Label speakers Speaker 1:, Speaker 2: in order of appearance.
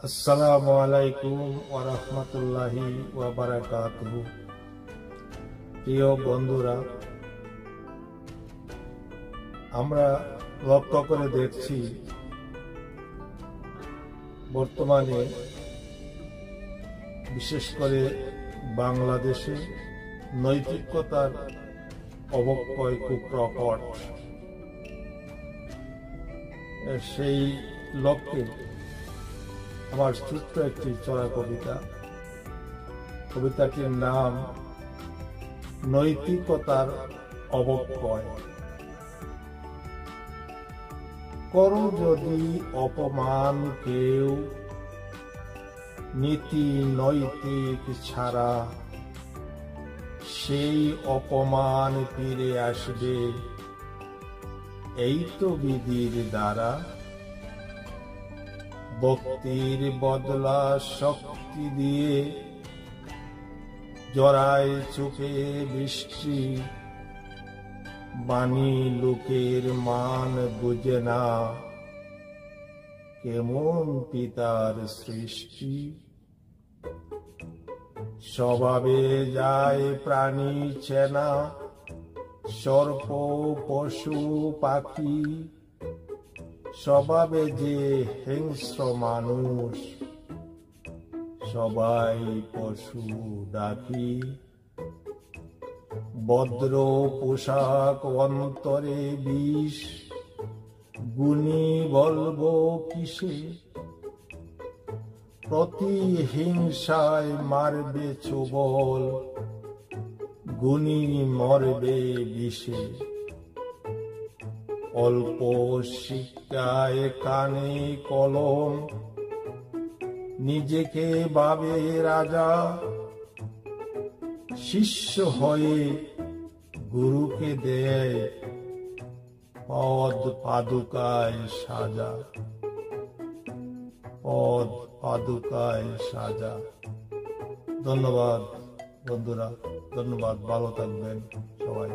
Speaker 1: আসসালামু আলাইকুম ওয়া রাহমাতুল্লাহি ওয়া বারাকাতুহু। প্রিয় বন্ধুরা, আমরা লক্ষ্য করে দেখছি বর্তমানে বিশেষ করে বাংলাদেশে নৈতিকতার অবক্ষয় খুব প্রকট। সেই লক্ষ্যে আমার ছোট্ট একটি চড়া কবিতাটির নাম নৈতিকতার অবক্ষয়। করো যদি অপমান কেউ নীতি নৈতিক ছাড়া, সেই অপমান ফিরে আসবে এই তো বিধির দ্বারা। ভক্তির বদলা শক্তি দিয়ে জড়ায় চোখে বৃষ্টি, বাণী লোকের মান বুঝে না কেমন পিতার সৃষ্টি। স্বভাবে যায় প্রাণী চেনা, সর্প পশু পাখি, স্বভাবে যে হিংস্র মানুষ সবাই পশু ডাকি। ভদ্র পোশাক অন্তরে বিষ, গুণী বলবো কিসে? প্রতিহিংসায় মারবে ছোবল, গুণী মরবে বিষে। অল্প শিক্ষায় কানে কলম, নিজেকে ভাবে রাজা, শিষ্য হয়ে গুরুকে দেয় পদ পাদুকায় সাজা, পদ পাদুকায় সাজা। ধন্যবাদ বন্ধুরা, ধন্যবাদ। ভালো থাকবেন সবাই।